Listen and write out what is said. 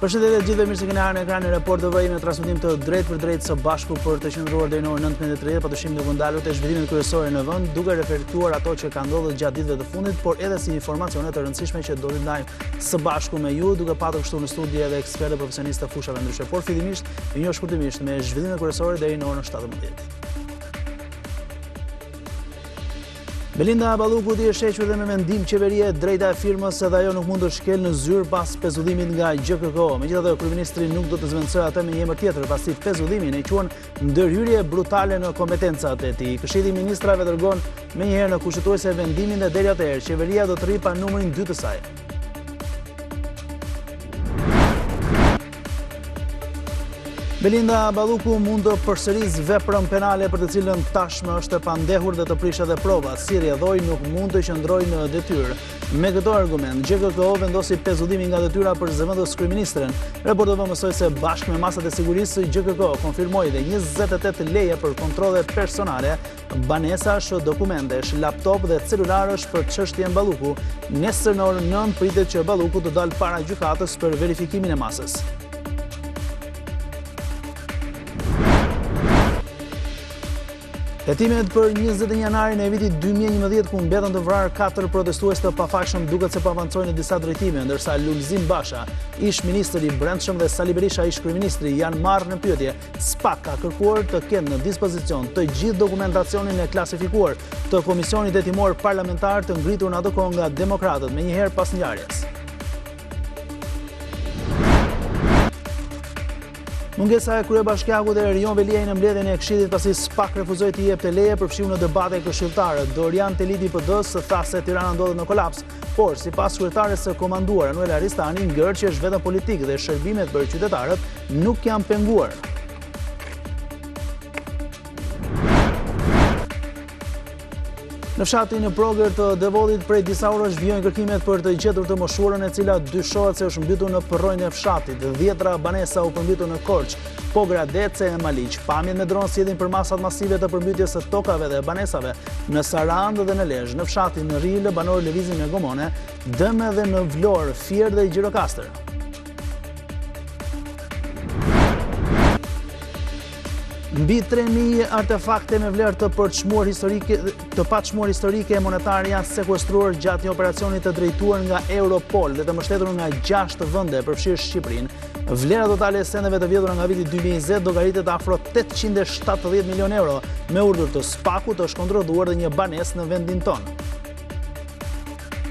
Përshëndetje të gjithëve, mirë se keni ardhur në ekranin e Report TV me transmetim të drejtë për drejtë së bashku për të qëndruar deri në orën 19:30, patyshim duke ndalur te zhvillimet kryesore në vend, duke reflektuar ato që ka ndodhur gjatë ditëve të fundit, por edhe si informacione të rëndësishme që do t'i ndajmë së bashku me ju, duke patur kështu në studio edhe ekspertë profesionistë të fushave ndryshe. Por fillimisht, ju njoh shkurtimisht me zhvillimet kryesore deri në orën 17:00. Belinda Balluku i është hequr dhe me mendim qeverie drejta e firmës edhe ajo nuk mund të shkel në zyrë pas pezullimit nga GKK. Megjithatë, kryeministri nuk do të zvendsojë atë me një emër tjetër, pasi pezullimin e quan ndërhyrje brutale në kompetencat e tij. Këshilli i ministrave dërgon menjëherë në kushtetuese vendimin dhe deri atëherë qeveria do të rri pa numrin 2 të saj. Belinda Balluku mund të përsërisë veprën penale për të cilën tashmë është e pandehur dhe të prish edhe provat. Si rrjedhoi nuk mund të qëndrojë në detyrë. Me këto argument, GKK vendosi pezullimin nga detyra për zëvendës kryeministren. Report TV mësoi se bashkë me masat e sigurisë GKK konfirmoi dhe 28 leje për kontrolle personale, banesash, dokumentesh, laptop dhe celularësh për çështjen Balluku. Nesër në orën 9 pritet që Balluku të dalë para gjykatës për verifikimin e masës. Hetimet për 20 janarin e vitit 2011 ku mbetën të vrarë 4 protestues të pafajshëm duket se po avancojnë në disa drejtime, ndërsa Lulzim Basha, ish ministri i Brendshëm dhe Sali Berisha, ish kryeministri, janë marrë në pyetje. SPAK ka kërkuar të kenë në dispozicion të gjithë dokumentacionin e klasifikuar të Komisionit Hetimor Parlamentar të ngritur në ato kohë nga demokratët, menjëherë pas ngjarjes. Mungesa e kryebashkiakut Erion Veliaj në mbledhjen e Këshillit pasi SPAK refuzoi të jepte leje për fshiu në debate këshilltare. Dorian Telidi PD-s tha se Tirana ndodhet në kolaps, por sipas kryetares së komanduar Anuela Aristani, ngërçi është vetëm politik dhe shërbimet për qytetarët nuk janë penguar. Në fshatin në Progrër të Devollit prej disa orësh vijojnë kërkimet për të gjetur të moshuarën e cila dyshohet se është mbytur në përrojnë e fshatit. 10 banesa u përmbytur në Korç, Pogra, Dece e Maliq. Pamjet me dronë sjedhin për masat masive të përmbytjes së tokave dhe banesave në Sarandë dhe në Lezhë, në fshatin në Rilë, banorë lëvizin në Gomone, dëm edhe në Vlorë, Fier dhe Gjirokastër. Mbi 3.000 artefakte me vlerë të patçmuar historike e monetare janë sekuestruar gjatë një operacioni të drejtuar nga Europol dhe të mbështetur nga 6 vende, përfshirë Shqipërinë. Vlera totale e sendeve të vjedhura nga viti 2020 do arritet afro 870 milion euro. Me urdhër të SPAK-ut është kontrolluar dhe një banesë në vendin tonë.